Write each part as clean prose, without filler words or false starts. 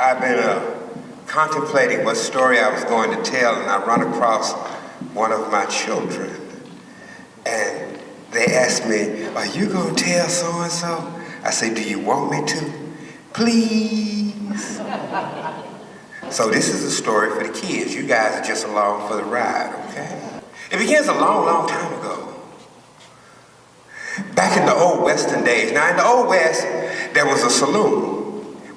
I've been contemplating what story I was going to tell, and I run across one of my children. And they asked me, "Are you going to tell so-and-so?" I said, "Do you want me to? Please." So this is a story for the kids. You guys are just along for the ride, okay? It begins a long, long time ago. Back in the old Western days. Now in the old West, there was a saloon.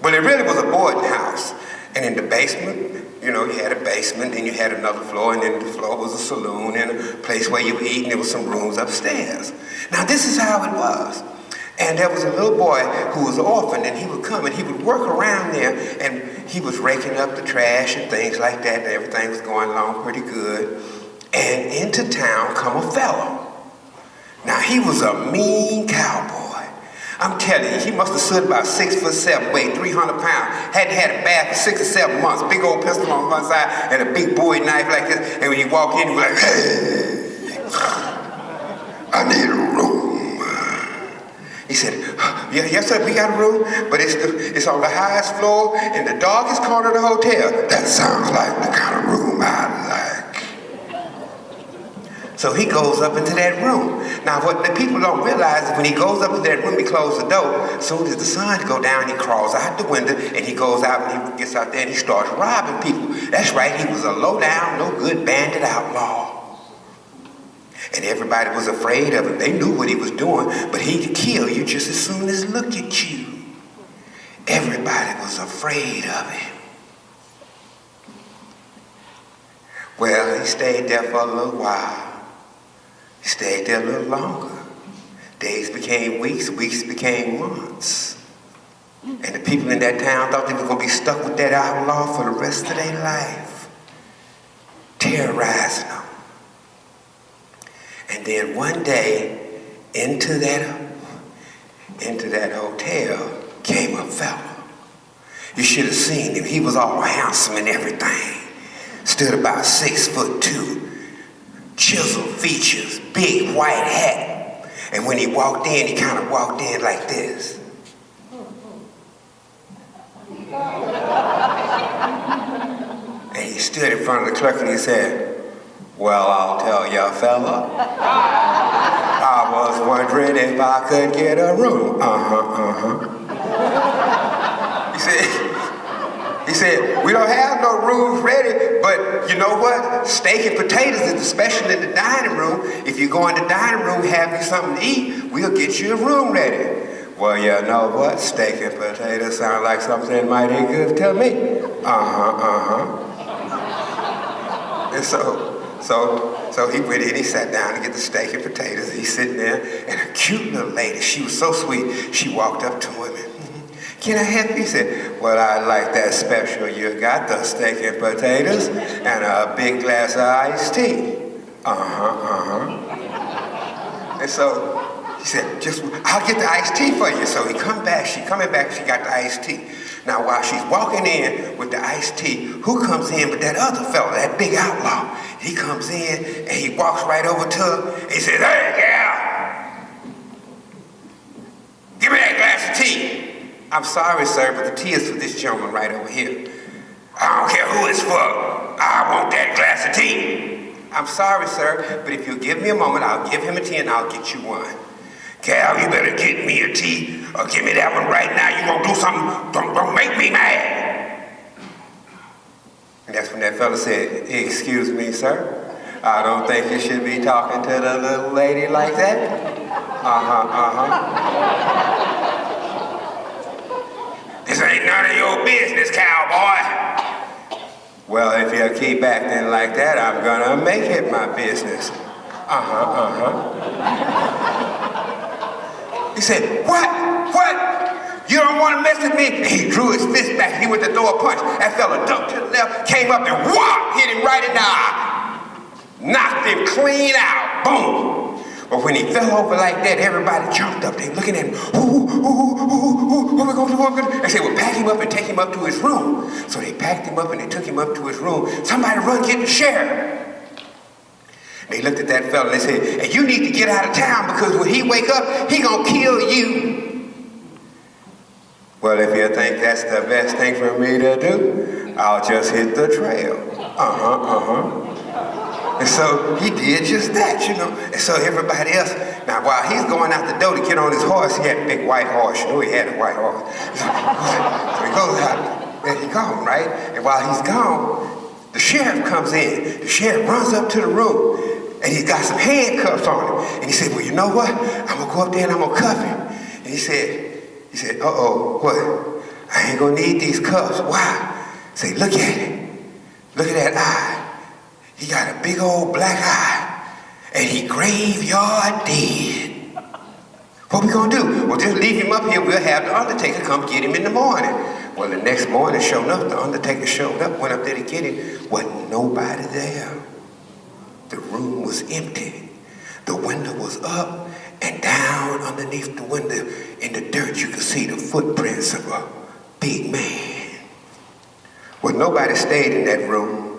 Well, it really was a boarding house. And in the basement, you know, you had a basement, then you had another floor, and then the floor was a saloon and a place where you eat, and there was some rooms upstairs. Now this is how it was. And there was a little boy who was orphaned, and he would come and he would work around there, and he was raking up the trash and things like that, and everything was going along pretty good. And into town come a fellow. Now he was a mean cowboy. I'm telling you, he must have stood about 6'7", weighed 300 pounds, hadn't had a bath for 6 or 7 months, big old pistol on one side and a big Bowie knife like this. And when you walk in, he was like, "Hey, I need a room." He said, "Yeah, yes sir, we got a room, but it's on the highest floor in the darkest corner of the hotel." "That sounds like the kind of room I like." So he goes up into that room. Now what the people don't realize is when he goes up to that room, he closes the door. As soon as the sun goes down, he crawls out the window and he goes out and he gets out there and he starts robbing people. That's right, he was a low down, no good bandit outlaw. And everybody was afraid of him. They knew what he was doing, but he could kill you just as soon as look at you. Everybody was afraid of him. Well, he stayed there for a little while. He stayed there a little longer. Days became weeks, weeks became months. And the people in that town thought they were going to be stuck with that outlaw for the rest of their life, terrorizing them. And then one day, into that hotel came a fella. You should have seen him. He was all handsome and everything. Stood about 6'2", chiseled features, big white hat. And when he walked in, he kind of walked in like this. And he stood in front of the clerk and he said, "Well, I'll tell you, fella, I was wondering if I could get a room." He said, "We don't have no rooms ready, but you know what? Steak and potatoes is the special in the dining room. If you go in the dining room, have you something to eat, we'll get you a room ready." "Well, you know what? Steak and potatoes sound like something mighty good to me." And so he went in, he sat down to get the steak and potatoes. He's sitting there, and a cute little lady, she was so sweet, she walked up to him and, "Can I help you?" He said, "Well, I'd like that special you got, the steak and potatoes, and a big glass of iced tea." And so he said, "I'll get the iced tea for you." So she coming back, she got the iced tea. Now while she's walking in with the iced tea, who comes in but that other fella, that big outlaw? He comes in and he walks right over to her and he says, "Hey, gal, give me that glass of tea." "I'm sorry, sir, but the tea is for this gentleman right over here." "I don't care who it's for. I want that glass of tea." "I'm sorry, sir, but if you'll give me a moment, I'll give him a tea and I'll get you one." "Cal, you better get me a tea or give me that one right now. You gonna do something, don't make me mad." And that's when that fella said, "Excuse me, sir. I don't think you should be talking to the little lady like that." "This ain't none of your business, cowboy." "Well, if you'll keep acting like that, I'm gonna make it my business." He said, What? You don't want to mess with me?" And he drew his fist back. He went to throw a punch. That fella ducked to the left, came up and whop, hit him right in the eye. Knocked him clean out. Boom. But when he fell over like that, everybody jumped up. They looking at him. What we gonna do? They said, "Well, pack him up and take him up to his room." So they packed him up and they took him up to his room. "Somebody run get the sheriff." They looked at that fella and they said, "And you need to get out of town because when he wake up, he gonna kill you." Well, if you think that's the best thing for me to do, I'll just hit the trail. And so he did just that, you know. And so everybody else, now while he's going out the door to get on his horse, he had a big white horse. You know he had a white horse. So he goes out, and he's gone, right? And while he's gone, the sheriff comes in. The sheriff runs up to the room, and he's got some handcuffs on him. And he said, well, you know what? I'm going to go up there and I'm going to cuff him. And he said, uh-oh, what? I ain't going to need these cuffs. Why? Say, look at it. Look at that eye. He got a big old black eye, and he graveyard dead. What we gonna do? Well, just leave him up here. We'll have the undertaker come get him in the morning. Well, the next morning, sure enough, the undertaker showed up, went up there to get him. Wasn't nobody there. The room was empty. The window was up, and down underneath the window in the dirt, you could see the footprints of a big man. Well, nobody stayed in that room,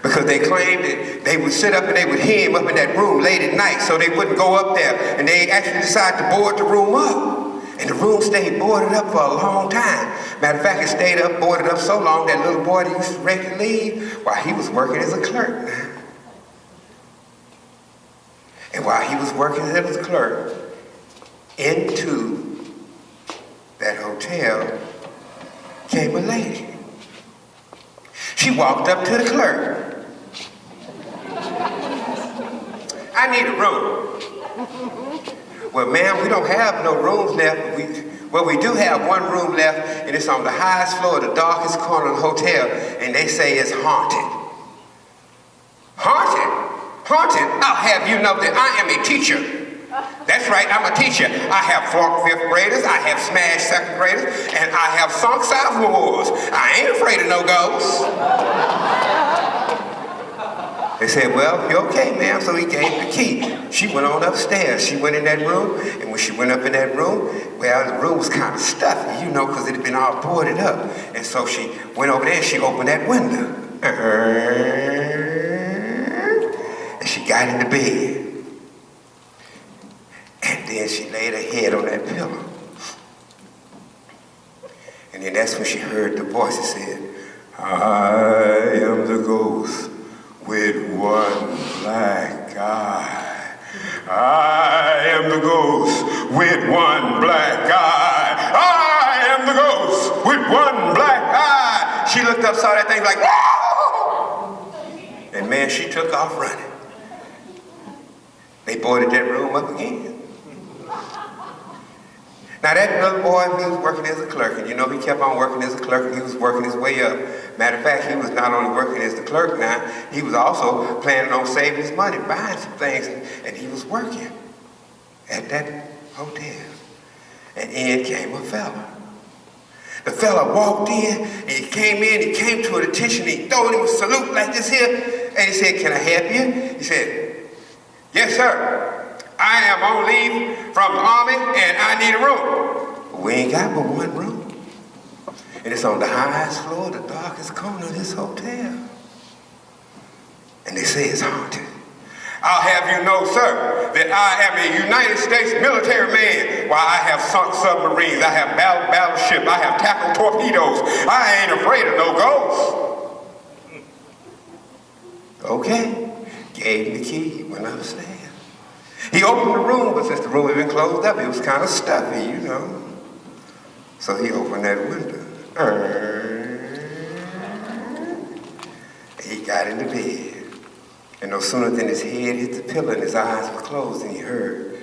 because they claimed that they would sit up and they would hear him up in that room late at night, so they wouldn't go up there. And they actually decided to board the room up. And the room stayed boarded up for a long time. Matter of fact, it stayed up, boarded up so long that little boy that used to ready to leave while he was working as a clerk now. And while he was working as a clerk, into that hotel came a lady. She walked up to the clerk. I need a room. Well, ma'am, we don't have no rooms left. We do have one room left, and it's on the highest floor, the darkest corner of the hotel, and they say it's haunted. Haunted? Haunted? I'll have you know that I am a teacher. That's right, I'm a teacher. I have flunked 5th graders, I have smashed 2nd graders, and I have sunk sophomores. I ain't afraid of no ghosts. They said, well, you're okay, ma'am, so he gave the key. She went on upstairs. She went in that room, and when she went up in that room, well, the room was kind of stuffy, you know, because it had been all boarded up. And so she went over there and she opened that window. And she got in the bed. And then she laid her head on that pillow. And then that's when she heard the voice that said, I am the ghost with one black eye. I am the ghost with one black eye. I am the ghost with one black eye. She looked up, saw that thing like, whoa! And man, she took off running. They boarded that room up again. Now that little boy, he was working as a clerk, and you know he kept on working as a clerk, and he was working his way up. Matter of fact, he was not only working as the clerk now, he was also planning on saving his money, buying some things, and he was working at that hotel. And in came a fella. The fella walked in, and he came to an attention, and he threw him a salute like this here, and he said, can I help you? He said, yes, sir. I am on leave from the army and I need a room. We ain't got but one room. And it's on the highest floor, the darkest corner of this hotel. And they say it's haunted. I'll have you know, sir, that I am a United States military man. Why, I have sunk submarines, I have battleships, I have tackled torpedoes. I ain't afraid of no ghosts. Okay, gave him the key, he went upstairs. He opened the room, but since the room had been closed up, it was kind of stuffy, you know. So he opened that window. He got into bed. And no sooner than his head hit the pillow and his eyes were closed, and he heard,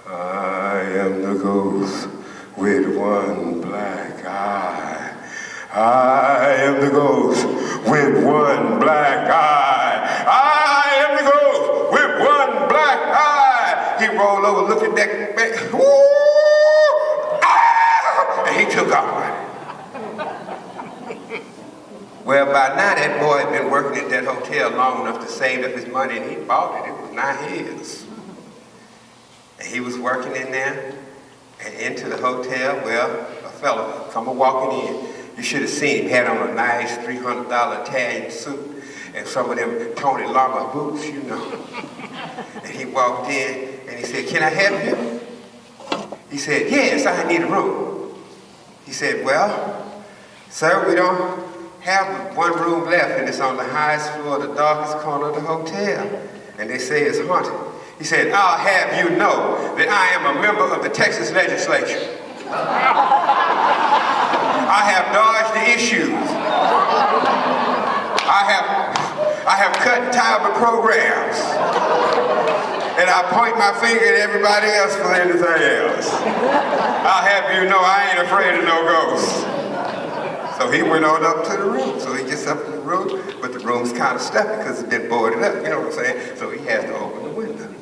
I am the ghost with one black eye. I am the ghost with one black eye. I am the ghost with one black eye. He rolled over, looked at that man, woo, ah, and he took off running. Well, by now that boy had been working at that hotel long enough to save up his money, and he bought it. It was not his. And he was working in there, and into the hotel, well, a fella come walking in. You should have seen him. He had on a nice $300 Italian suit and some of them Tony Lama boots, you know. And he walked in, and he said, can I help you? He said, yes, I need a room. He He said, well, sir, we don't have one room left, and it's on the highest floor, the darkest corner of the hotel. And they say it's haunted. He said, I'll have you know that I am a member of the Texas legislature. I have dodged the issues. I have cut Talbot programs. And I point my finger at everybody else for anything else. I'll have you know I ain't afraid of no ghosts. So he went on up to the room. So he gets up in the room, but the room's kind of stuffy because it's been boarded up, you know what I'm saying? So he has to open the window.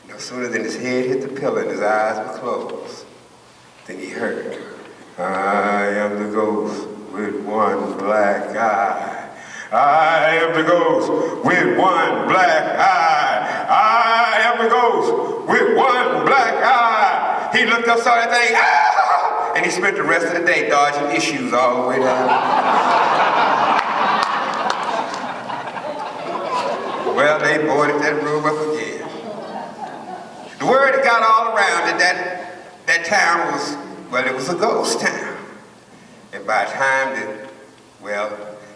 No sooner than his head hit the pillow and his eyes were closed, then he heard, I am the ghost with one black eye. I am the ghost with one black eye. I am the ghost with one black eye. He looked up, saw that thing, ah! And he spent the rest of the day dodging issues all the way down. Well, they boarded that room up again. The word got all around that town was, well, it was a ghost town. And by the time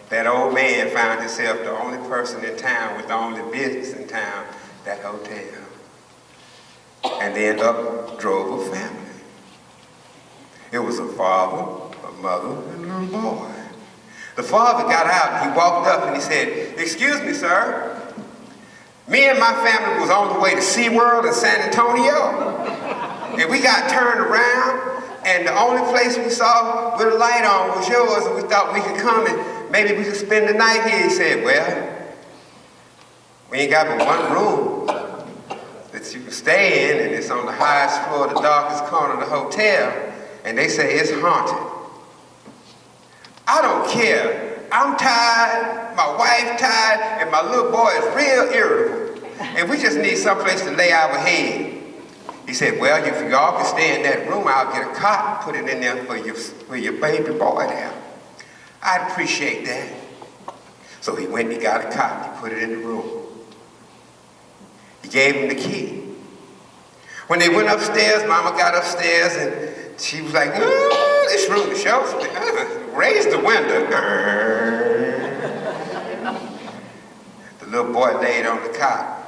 that old man found himself the only person in town with the only business in town, that hotel. And then up drove a family. It was a father, a mother, and a little boy. The father got out and he walked up and he said, excuse me, sir. Me and my family was on the way to SeaWorld in San Antonio. And we got turned around and the only place we saw with a light on was yours, and we thought we could come and maybe we could spend the night here. He said, well, we ain't got but one room that you can stay in, and it's on the highest floor, the darkest corner of the hotel, and they say it's haunted. I don't care. I'm tired, my wife tired, and my little boy is real irritable, and we just need someplace to lay our head. He said, well, if you all can stay in that room, I'll get a cot and put it in there for your baby boy there. I'd appreciate that. So he went and he got a cot and he put it in the room. He gave him the key. When they went upstairs, Mama got upstairs and she was like, this room is show. Raise the window. The little boy laid on the cot.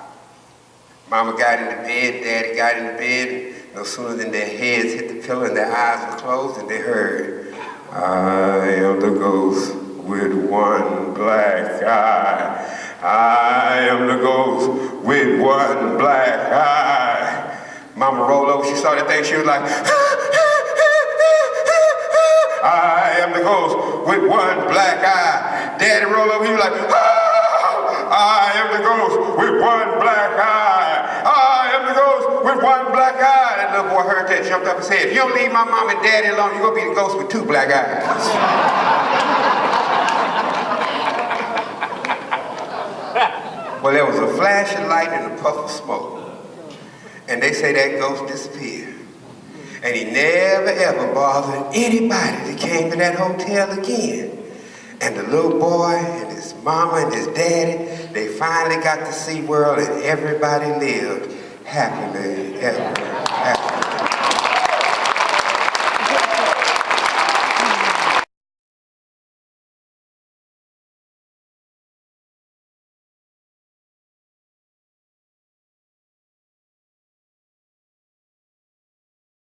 Mama got in the bed, Daddy got in the bed. No sooner than their heads hit the pillow and their eyes were closed and they heard, I am the ghost with one black eye. I am the ghost with one black eye. Mama rolled over, she saw that thing, she was like, I am the ghost with one black eye. Daddy rolled over, he was like, I am the ghost with one black eye. I am the ghost with one black eye. That little boy heard that, jumped up and said, if you don't leave my mom and daddy alone, you're going to be the ghost with two black eyes. Well, there was a flash of light and a puff of smoke. And they say that ghost disappeared. And he never ever bothered anybody that came to that hotel again. And the little boy and his mama and his daddy, they finally got to SeaWorld and everybody lived happily ever